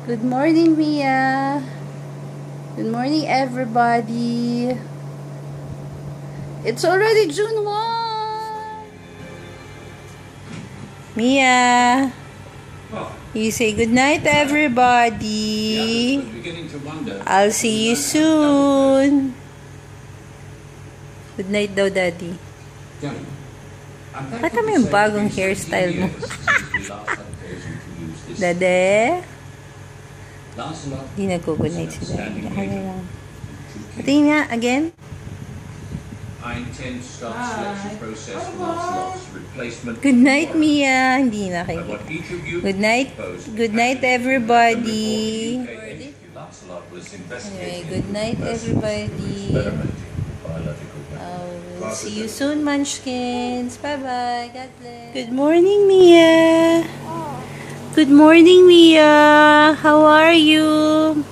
Good morning, Mia. Good morning, everybody. It's already June 1. Mia, you say good night, everybody. I'll see you soon. Good night daw, Daddy. Baka may bagong hairstyle mo. Dade? Hindi nagko-good night si Daddy. Patingin nga, again. I intend to start the selection process for Lancelot's replacement. Good night, Mia. Hindi na kayo. Good night. Good night, everybody. Anyway, good night, everybody. I'll see you soon, Munchkins. Bye-bye. God bless. Good morning, Mia. Good morning, Mia. How are you?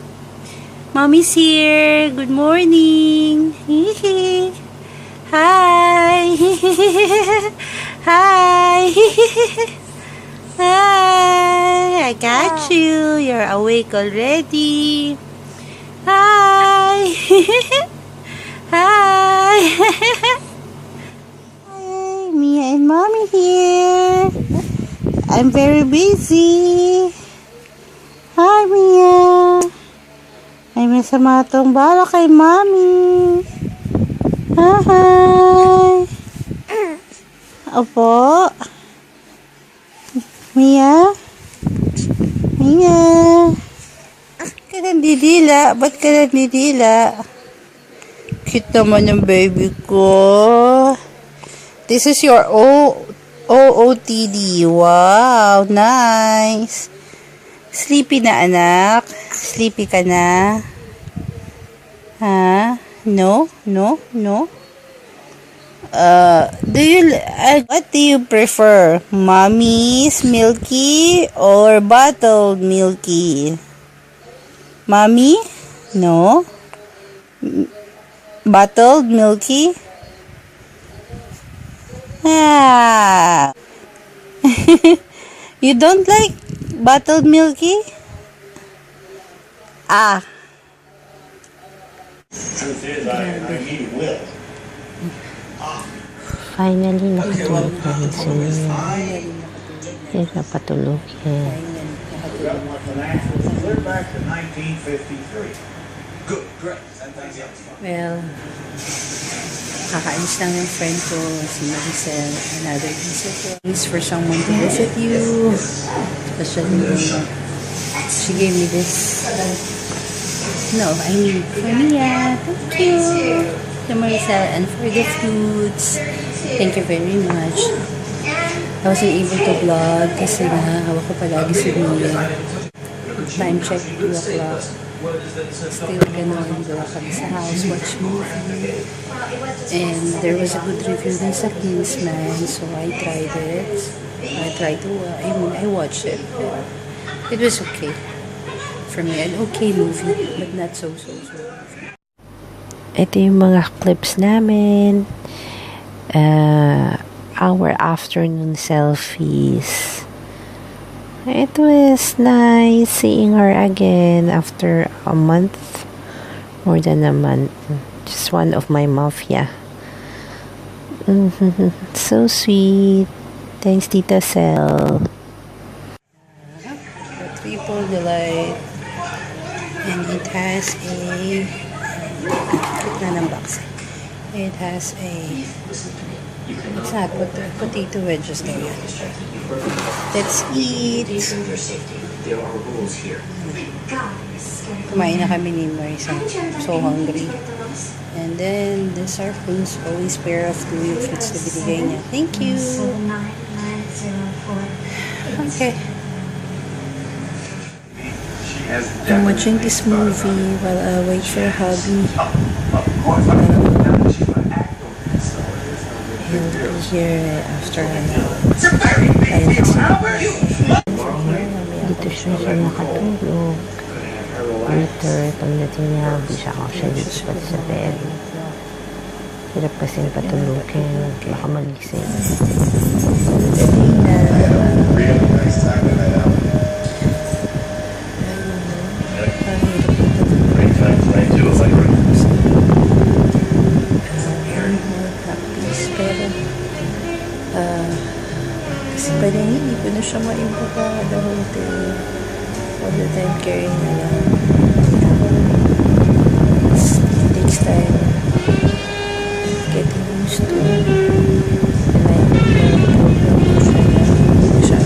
Mommy's here. Good morning. Hi. Hi. Hi. I got you. You're awake already. Hi. Hi. Hi. Mia and Mommy here. I'm very busy. Hi, Mia. Ay, masama tong bala kay Mommy. Hi. Opo. Mia? Mia? Ba't ka nandidila? Ba't ka nandidila? Cute naman yung baby ko. This is your OOTD. Wow, nice. Sleepy na, anak? Sleepy ka na? Ha? No? No? No? What do you prefer? Mommy's milky or bottled milky? Mommy? No? Bottled milky? Ah. You don't like bottled milky? Ah. Truth is, I need will. Finally, nakatulog na rin si Mia. Hindi na patulog yan. Clear back to 1953. Good, great. Well, kakainis lang yung friend ko, si Maricel, another visit. Thanks for someone to visit you. Especially, she gave me this. No, I mean, for Mia. Thank you. To Maricel and for the fruits. Thank you very much. I wasn't able to vlog kasi hawak ko palagi si Mia. Time check, 2 o'clock. Still gano'n, gawa kami sa house, watch movie. And there was a good review din sa Kingsman, so I tried it. I watched it. It was okay. For me, an okay movie, but not so. Ito yung mga clips namin. Our afternoon selfies. It was nice seeing her again after a month. More than a month. Just one of my mafia. So sweet. Thanks, Tita Cel. The Triple Delight. And it has a... Gitna ng box. It has a... It's not potato wedges there. Let's eat. Kumain na kami ni Marisa. So hungry. And then, this our friends always pair of two yung fruits na binigay niya. Thank you. Okay. I'm watching this movie while I wait for hubby. He'll be here after Dito siya nakatulog. Later, pagdating niya, di siya actually pati sa bed. Hirap kasing patulugin. Baka magising. Kasi pwede hindi ko na siya maimbaka the whole day. All the time carrying na lang. It takes time getting used to. And I don't know siya.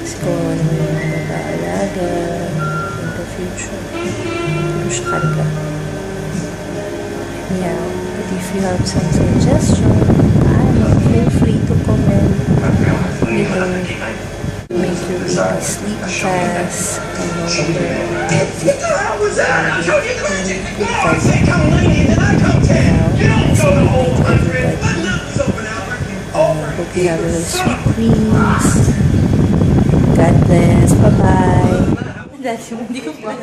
Kasi kung ano naman yung mga mag-aalaga in the future. Puro siya karga. Yeah, but if you have some suggestion, feel free to comment. You know, make your baby sleep fast. What the hell was that? I told you to you always say come lady and then I come ten. You don't go the whole 100. My lips open, Albert. Hope you have a really sweet dreams. God bless. Bye-bye. Dati hindi ko pa